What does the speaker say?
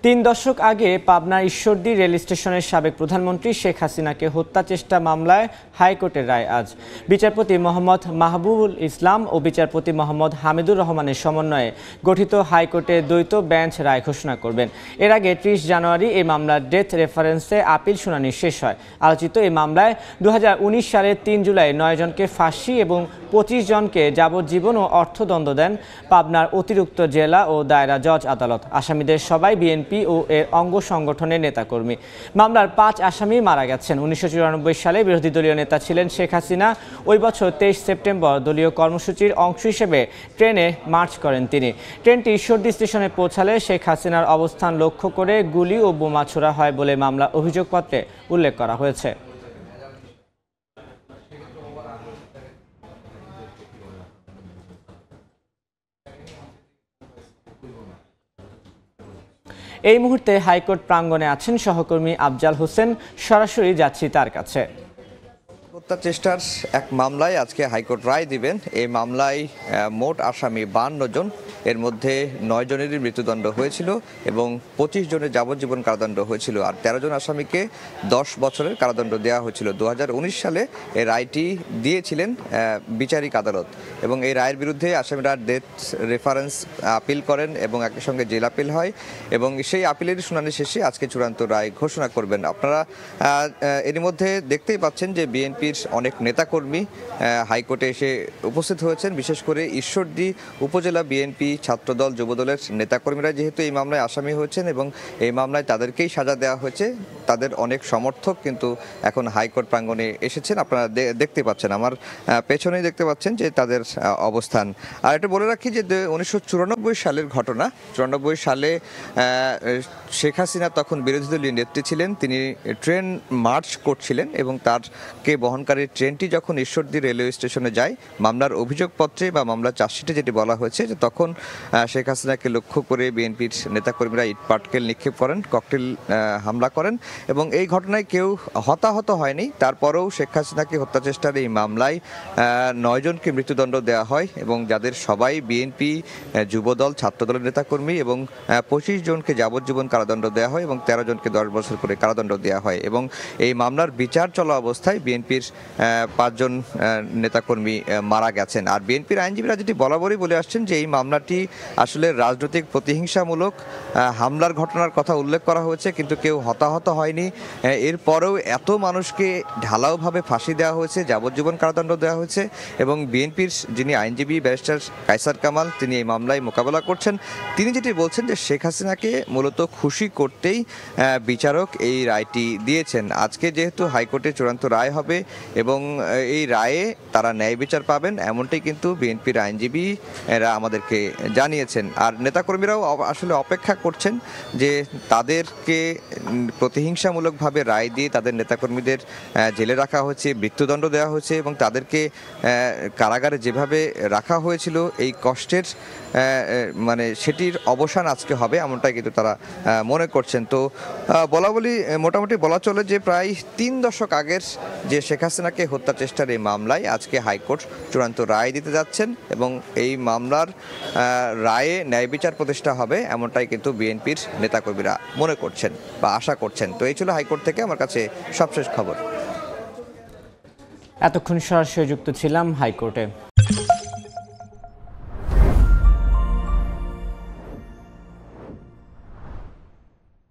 তিন দশক আগে পাবনার ঈশ্বরদী রেল স্টেশনের সাবেক প্রধানমন্ত্রী শেখ হাসিনাকে হত্যা চেষ্টা মামলায় হাইকোর্টের রায় আজ। বিচারপতি মোহাম্মদ মাহবুবুল ইসলাম ও বিচারপতি মোহাম্মদ হামিদুর রহমানের সমন্বয়ে গঠিত হাইকোর্টে দ্বৈত বেঞ্চ রায় ঘোষণা করবেন। এর আগে ৩০ জানুয়ারি এই মামলার ডেথ রেফারেন্সে আপিল শুনানি শেষ হয়। আলোচিত এই মামলায় ২০১৯ সালের ৩ জুলাই ৯ জনকে ফাঁসি এবং ২৫ জনকে যাবজ্জীবন ও অর্থদণ্ড দেন পাবনার অতিরিক্ত জেলা ও দায়রা জজ আদালত। আসামিদের সবাই বিএনপি ও এর অঙ্গ সংগঠনের নেতাকর্মী। মামলার ৫ আসামি মারা গেছেন। ১৯৯৪ সালে বিরোধী দলীয় নেতা ছিলেন শেখ হাসিনা। ওই বছর ২৩ সেপ্টেম্বর দলীয় কর্মসূচির অংশ হিসেবে ট্রেনে মার্চ করেন তিনি। ট্রেনটি ঈশ্বরদী স্টেশনে পৌঁছালে শেখ হাসিনার অবস্থান লক্ষ্য করে গুলি ও বোমা ছোড়া হয় বলে মামলা অভিযোগপত্রে উল্লেখ করা হয়েছে। এই মুহূর্তে হাইকোর্ট প্রাঙ্গণে আছেন সহকর্মী আফজাল হোসেন। সরাসরি যাচ্ছি তার কাছে। হত্যা চেষ্টার এক মামলায় আজকে হাইকোর্ট রায় দিবেন। এই মামলায় মোট আসামি ৫২ জন, এর মধ্যে ৯ জনেরই মৃত্যুদণ্ড হয়েছিল এবং ২৫ জনের যাবজ্জীবন কারাদণ্ড হয়েছিল, আর ১৩ জন আসামিকে ১০ বছরের কারাদণ্ড দেওয়া হয়েছিল। ২০১৯ সালে এই রায়টি দিয়েছিলেন বিচারিক আদালত এবং এই রায়ের বিরুদ্ধে আসামিরা ডেথ রেফারেন্স আপিল করেন এবং একই সঙ্গে জেল আপিল হয় এবং সেই আপিলের শুনানি শেষে আজকে চূড়ান্ত রায় ঘোষণা করবেন। আপনারা এর মধ্যে দেখতেই পাচ্ছেন যে বিএনপির অনেক নেতাকর্মী হাইকোর্টে এসে উপস্থিত হয়েছেন। বিশেষ করে ঈশ্বরদী উপজেলা বিএনপি, ছাত্রদল, যুবদলের নেতাকর্মীরা যেহেতু এই মামলায় আসামি হয়েছেন এবং এই মামলায় তাদেরকেই সাজা দেওয়া হয়েছে, তাদের অনেক সমর্থক কিন্তু এখন হাইকোর্ট প্রাঙ্গণে এসেছেন। আপনারা দেখতে পাচ্ছেন, আমার পেছনেই দেখতে পাচ্ছেন যে তাদের অবস্থান। আর এটা বলে রাখি যে ১৯৯৪ সালের ঘটনা। ৯৪ সালে শেখ হাসিনা তখন বিরোধী দলীয় নেত্রী ছিলেন। তিনি ট্রেন মার্চ করছিলেন এবং তারকে বহনকারী ট্রেনটি যখন ঈশ্বরদী রেলওয়ে স্টেশনে যায়, মামলার অভিযোগপত্রে বা মামলার চার্জশিটে যেটি বলা হয়েছে যে তখন শেখ হাসিনাকে লক্ষ্য করে বিএনপির নেতাকর্মীরা ইট পাটকেল নিক্ষেপ করেন, ককটেল হামলা করেন এবং এই ঘটনায় কেউ হতাহত হয়নি। তারপরেও শেখ হাসিনাকে হত্যা চেষ্টার এই মামলায় ৯ জনকে মৃত্যুদণ্ড দেওয়া হয় এবং যাদের সবাই বিএনপি, যুবদল, ছাত্রদলের নেতাকর্মী এবং ২৫ জনকে যাবজ্জীবন কারাদণ্ড দেওয়া হয় এবং ১৩ জনকে ১০ বছর করে কারাদণ্ড দেওয়া হয় এবং এই মামলার বিচার চলা অবস্থায় বিএনপির ৫ জন নেতাকর্মী মারা গেছেন। আর বিএনপির আইনজীবীরা যেটি বরাবরই বলে আসছেন যে এই মামলাটি আসলে রাজনৈতিক প্রতিহিংসামূলক হামলার ঘটনার কথা উল্লেখ করা হয়েছে, কিন্তু কেউ হতাহত হয়নি। এরপরেও এত মানুষকে ঢালাওভাবে ফাঁসি দেওয়া হয়েছে, যাবজ্জীবন কারাদণ্ড দেওয়া হয়েছে এবং বিএনপির যিনি আইনজীবী ব্যারিস্টার কায়সার কামাল, তিনি এই মামলায় মোকাবেলা করছেন। তিনি যেটি বলছেন যে শেখ হাসিনাকে মূলত খুশি করতেই বিচারক এই রায়টি দিয়েছেন। আজকে যেহেতু হাইকোর্টে চূড়ান্ত রায় হবে এবং এই রায়ে তারা ন্যায় বিচার পাবেন, এমনটাই কিন্তু বিএনপির আইনজীবী এরা আমাদেরকে জানিয়েছেন। আর নেতাকর্মীরাও আসলে অপেক্ষা করছেন যে তাদেরকে প্রতিহিংসামূলকভাবে রায় দিয়ে তাদের নেতাকর্মীদের জেলে রাখা হয়েছে, মৃত্যুদণ্ড দেওয়া হয়েছে এবং তাদেরকে কারাগারে যেভাবে রাখা হয়েছিল এই কষ্টের মানে সেটির অবসান আজকে হবে, এমনটাই কিন্তু তারা মনে করছেন। তো মোটামুটি বলা চলে যে প্রায় ৩ দশক আগের যে শেখ হাসিনাকে হত্যা চেষ্টার এই মামলায় আজকে হাইকোর্ট চূড়ান্ত রায় দিতে যাচ্ছেন এবং এই মামলার রায়ে ন্যায় বিচার প্রতিষ্ঠা হবে, এমনটাই কিন্তু বিএনপির নেতাকর্মীরা মনে করছেন বা আশা করছেন। তো এই ছিল হাইকোর্ট থেকে আমার কাছে সবশেষ খবর। এতক্ষণ সরাসরি যুক্ত ছিলাম হাইকোর্টে।